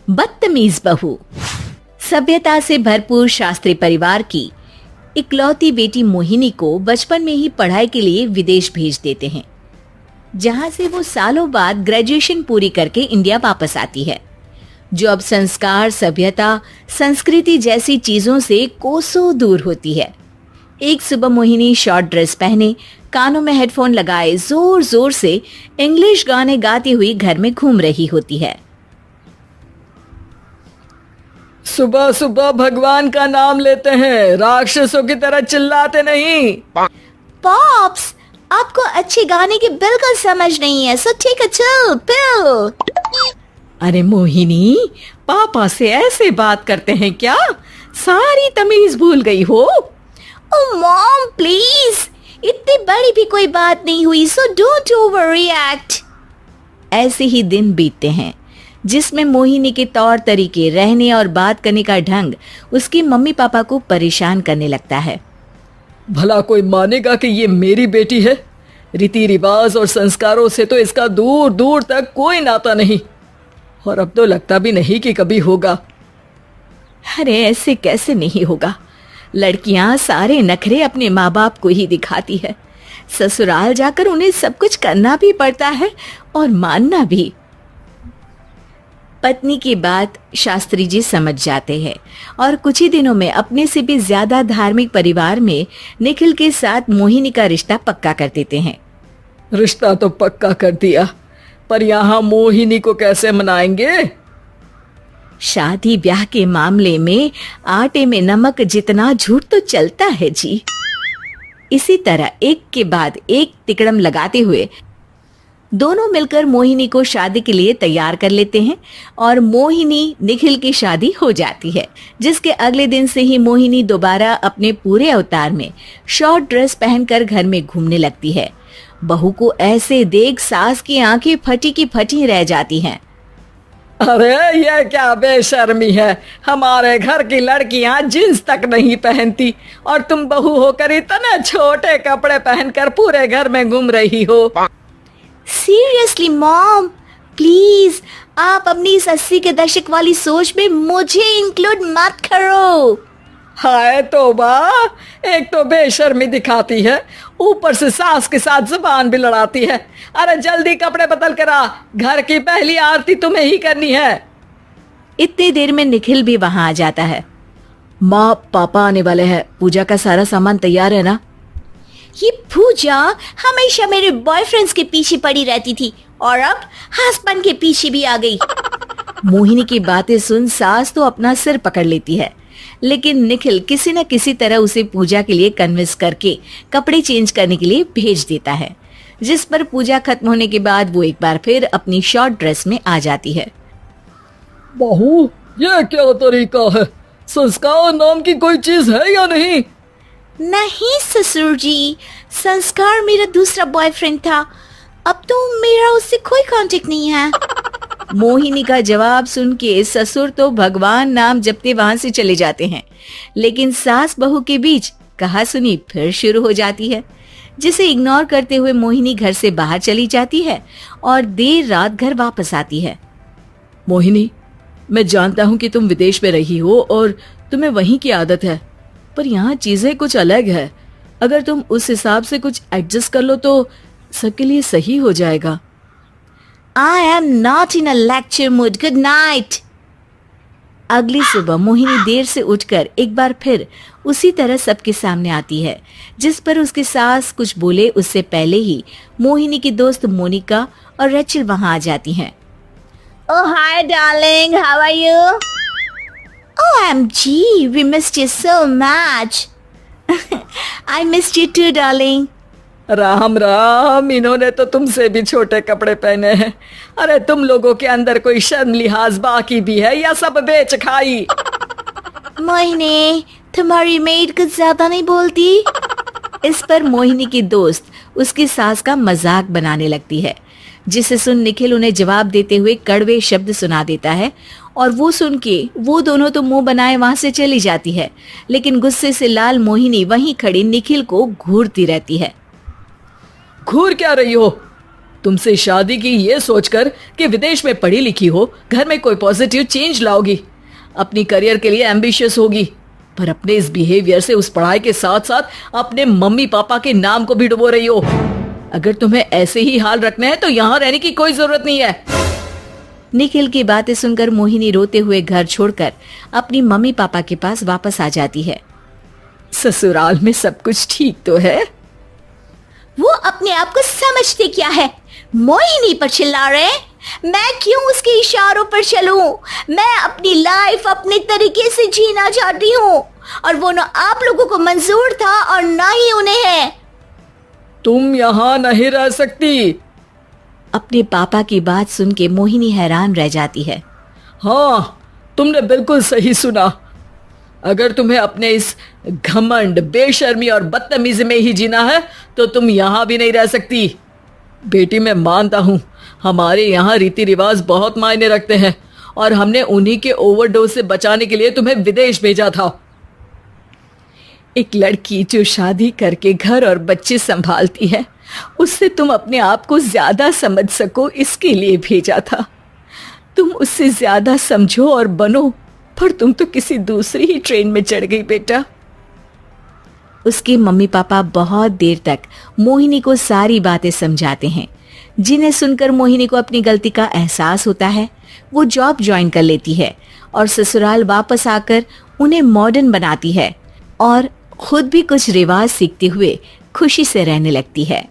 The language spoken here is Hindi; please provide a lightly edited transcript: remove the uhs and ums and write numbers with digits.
बदतमीज बहू। सभ्यता से भरपूर शास्त्री परिवार की इकलौती बेटी मोहिनी को बचपन में ही पढ़ाई के लिए विदेश भेज देते हैं, जहां से वो सालों बाद ग्रेजुएशन पूरी करके इंडिया वापस आती है, जो अब संस्कार, सभ्यता, संस्कृति जैसी चीजों से कोसों दूर होती है। एक सुबह मोहिनी शॉर्ट ड्रेस पहने, कानों में हेडफोन लगाए जोर जोर से इंग्लिश गाने गाती हुई घर में घूम रही होती है। सुबह सुबह भगवान का नाम लेते हैं, राक्षसों की तरह चिल्लाते नहीं। पॉप्स, आपको अच्छे गाने की बिल्कुल समझ नहीं है, so take a chill pill. अरे मोहिनी, पापा से ऐसे बात करते हैं क्या? सारी तमीज भूल गई हो? ओह मॉम प्लीज, इतनी बड़ी भी कोई बात नहीं हुई, सो डोंट ओवर रिएक्ट। ऐसे ही दिन बीतते हैं जिसमें मोहिनी के तौर तरीके, रहने और बात करने का ढंग उसकी मम्मी पापा को परेशान करने लगता है। भला कोई मानेगा कि ये मेरी बेटी है? रीति रिवाज और संस्कारों से तो इसका दूर दूर तक कोई नाता नहीं, और अब तो लगता भी नहीं कि कभी होगा। अरे ऐसे कैसे नहीं होगा? लड़कियां सारे नखरे अपने माँ बाप को ही दिखाती है। ससुराल जाकर उन्हें सब कुछ करना भी पड़ता है और मानना भी। पत्नी की बात शास्त्री जी समझ जाते हैं और कुछ ही दिनों में अपने से भी ज्यादा धार्मिक परिवार में निखिल के साथ मोहिनी का रिश्ता पक्का कर देते हैं। रिश्ता तो पक्का कर दिया, पर यहाँ मोहिनी को कैसे मनाएंगे? शादी ब्याह के मामले में आटे में नमक जितना झूठ तो चलता है जी। इसी तरह एक के बाद एक तिकड़म लगाते हुए दोनों मिलकर मोहिनी को शादी के लिए तैयार कर लेते हैं और मोहिनी निखिल की शादी हो जाती है, जिसके अगले दिन से ही मोहिनी दोबारा अपने पूरे अवतार में शॉर्ट ड्रेस पहनकर घर में घूमने लगती है। बहू को ऐसे देख सास की आंखें फटी की फटी रह जाती हैं। अरे ये क्या बेशर्मी है, हमारे घर की लड़कियां जींस तक नहीं पहनती और तुम बहू होकर इतने छोटे कपड़े पहनकर पूरे घर में घूम रही हो। सीरियसली मॉम, प्लीज आप अपनी इस 80 के दशक वाली सोच में मुझे इंक्लूड मत करो। हाय तौबा, एक तो बेशर्मी दिखाती है, ऊपर से सास के साथ जुबान भी लड़ाती है। अरे जल्दी कपड़े बदल कर आ, घर की पहली आरती तुम्हें ही करनी है। इतनी देर में निखिल भी वहां आ जाता है। माँ, पापा आने वाले हैं, पूजा का सारा सामान तैयार है ना? ये पूजा हमेशा मेरे बॉयफ्रेंड्स के पीछे पड़ी रहती थी और अब हस्बैंड के पीछे भी आ गई। मोहिनी की बातें सुन सास तो अपना सिर पकड़ लेती है, लेकिन निखिल किसी न किसी तरह उसे पूजा के लिए कन्विंस करके कपड़े चेंज करने के लिए भेज देता है, जिस पर पूजा खत्म होने के बाद वो एक बार फिर अपनी शॉर्ट ड्रेस में आ जाती है। बहू, ये क्या तरीका है? संस्कार नाम की कोई चीज है या नहीं? नहीं ससुर जी, संस्कार मेरा दूसरा बॉयफ्रेंड था, अब तो मेरा उससे कोई कांटेक्ट नहीं है। मोहिनी का जवाब सुन के ससुर तो भगवान नाम जपते वहां से चले जाते हैं, लेकिन सास बहू के बीच कहासुनी फिर शुरू हो जाती है, जिसे इग्नोर करते हुए मोहिनी घर से बाहर चली जाती है और देर रात घर वापस आती है। मोहिनी, मैं जानता हूँ कि तुम विदेश में रही हो और तुम्हें वहीं की आदत है, पर यहाँ चीजें कुछ अलग है। अगर तुम उस हिसाब से कुछ एडजस्ट कर लो तो सबके लिए सही हो जाएगा। I am not in a lecture mood. Good night. अगली सुबह मोहिनी देर से उठकर एक बार फिर उसी तरह सबके सामने आती है, जिस पर उसकी सास कुछ बोले उससे पहले ही मोहिनी की दोस्त मोनिका और रेचल वहां आ जाती हैं। Oh hi darling, how are you? OMG, we missed you so much. I missed you too darling. Ram Ram, इन्होंने तो तुमसे भी छोटे कपड़े पहने हैं। अरे तुम लोगों के अंदर कोई शर्म लिहाज बाकी भी है या सब बेच खाई? मोहिनी, तुम्हारी मेड कुछ ज्यादा नहीं बोलती? इस पर मोहिनी की दोस्त उसकी सास का मजाक बनाने लगती है, जिसे सुन निखिल उन्हें जवाब देते हुए कड़वे शब्द सुना देता है और वो सुन के वो दोनों तो मुंह बनाए वहां से चली जाती है, लेकिन गुस्से से लाल मोहिनी वहीं खड़ी निखिल को घूरती रहती है। घूर क्या रही हो? तुमसे शादी की ये सोचकर कि विदेश में पढ़ी लिखी हो, घर में कोई पॉजिटिव चेंज लाओगी, अपनी करियर के लिए एम्बिशियस होगी, पर अपने इस बिहेवियर से उस पढ़ाई के साथ साथ अपने मम्मी पापा के नाम को भी डुबो रही हो। अगर तुम्हें ऐसे ही हाल रखना है तो यहाँ रहने की कोई जरूरत नहीं है। निखिल की बातें सुनकर मोहिनी रोते हुए घर छोड़कर अपनी मम्मी पापा के पास वापस आ जाती है। ससुराल में सब कुछ ठीक तो है? वो अपने आप को समझते क्या है? मोहिनी पर चिल्ला रहे हैं? मैं क्यों उसके इशारों पर चलूं? मैं अपनी लाइफ अपने तरीके से जीना चाहती हूँ और वो ना आप लोगों को मंजूर था और ना ही उन्हें है। तुम यहाँ नहीं रह सकती। अपने पापा की बात सुन के मोहिनी हैरान रह जाती है। हाँ, तुमने बिल्कुल सही सुना। अगर तुम्हें अपने इस घमंड, बेशर्मी और बदतमीजी में ही जीना है तो तुम यहाँ भी नहीं रह सकती। बेटी, मैं मानता हूँ हमारे यहाँ रीति रिवाज बहुत मायने रखते हैं और हमने उन्हीं के ओवरडोज से बचाने के लिए तुम्हें विदेश भेजा था। एक लड़की जो शादी करके घर और बच्चे संभालती है, उससे तुम अपने आप को ज्यादा समझ सको इसके लिए भेजा था। तुम उससे ज्यादा समझो और बनो, पर तुम तो किसी दूसरी ही ट्रेन में चढ़ गई बेटा। उसके मम्मी पापा बहुत देर तक मोहिनी को सारी बातें समझाते हैं, जिन्हें सुनकर मोहिनी को अपनी गलती का एहसास होता है। वो जॉब ज्वाइन कर लेती है और ससुराल वापस आकर उन्हें मॉडर्न बनाती है और खुद भी कुछ रिवाज सीखते हुए खुशी से रहने लगती है।